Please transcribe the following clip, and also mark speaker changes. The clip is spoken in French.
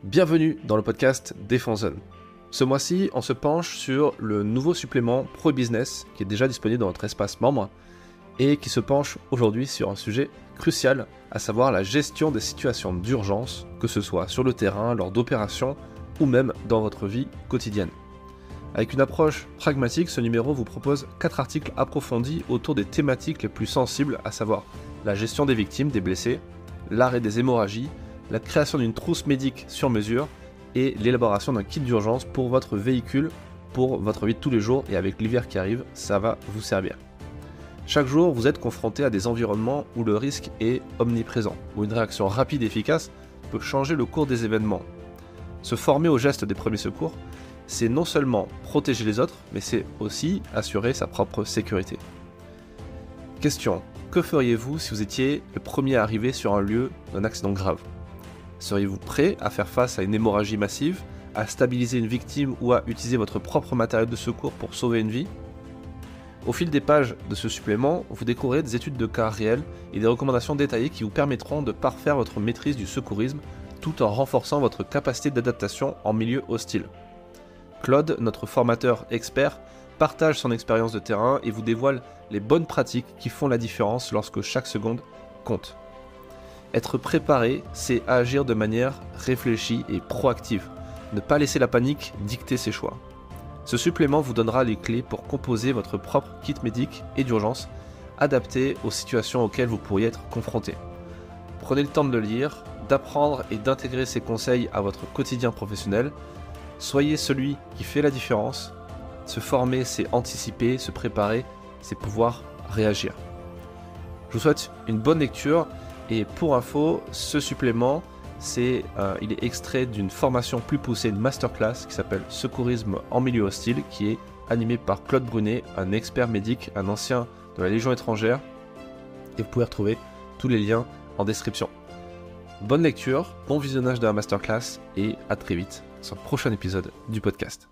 Speaker 1: Bienvenue dans le podcast Défense Zone. Ce mois-ci, on se penche sur le nouveau supplément Pro Business qui est déjà disponible dans notre espace membre et qui se penche aujourd'hui sur un sujet crucial, à savoir la gestion des situations d'urgence, que ce soit sur le terrain, lors d'opérations ou même dans votre vie quotidienne. Avec une approche pragmatique, ce numéro vous propose 4 articles approfondis autour des thématiques les plus sensibles, à savoir la gestion des victimes, des blessés, l'arrêt des hémorragies, la création d'une trousse médic sur mesure et l'élaboration d'un kit d'urgence pour votre véhicule, pour votre vie de tous les jours, et avec l'hiver qui arrive, ça va vous servir. Chaque jour, vous êtes confronté à des environnements où le risque est omniprésent, où une réaction rapide et efficace peut changer le cours des événements. Se former aux gestes des premiers secours, c'est non seulement protéger les autres, mais c'est aussi assurer sa propre sécurité. Question: que feriez-vous si vous étiez le premier arrivé sur un lieu d'un accident grave? Seriez-vous prêt à faire face à une hémorragie massive, à stabiliser une victime ou à utiliser votre propre matériel de secours pour sauver une vie? Au fil des pages de ce supplément, vous découvrirez des études de cas réels et des recommandations détaillées qui vous permettront de parfaire votre maîtrise du secourisme tout en renforçant votre capacité d'adaptation en milieu hostile. Claude, notre formateur expert, partage son expérience de terrain et vous dévoile les bonnes pratiques qui font la différence lorsque chaque seconde compte. Être préparé, c'est agir de manière réfléchie et proactive. Ne pas laisser la panique dicter ses choix. Ce supplément vous donnera les clés pour composer votre propre kit médic et d'urgence, adapté aux situations auxquelles vous pourriez être confronté. Prenez le temps de le lire, d'apprendre et d'intégrer ces conseils à votre quotidien professionnel. Soyez celui qui fait la différence. Se former, c'est anticiper, se préparer, c'est pouvoir réagir. Je vous souhaite une bonne lecture. Et pour info, ce supplément, il est extrait d'une formation plus poussée, une masterclass qui s'appelle Secourisme en milieu hostile, qui est animée par Claude Brunet, un expert médic, un ancien de la Légion étrangère. Et vous pouvez retrouver tous les liens en description. Bonne lecture, bon visionnage de la masterclass et à très vite sur le prochain épisode du podcast.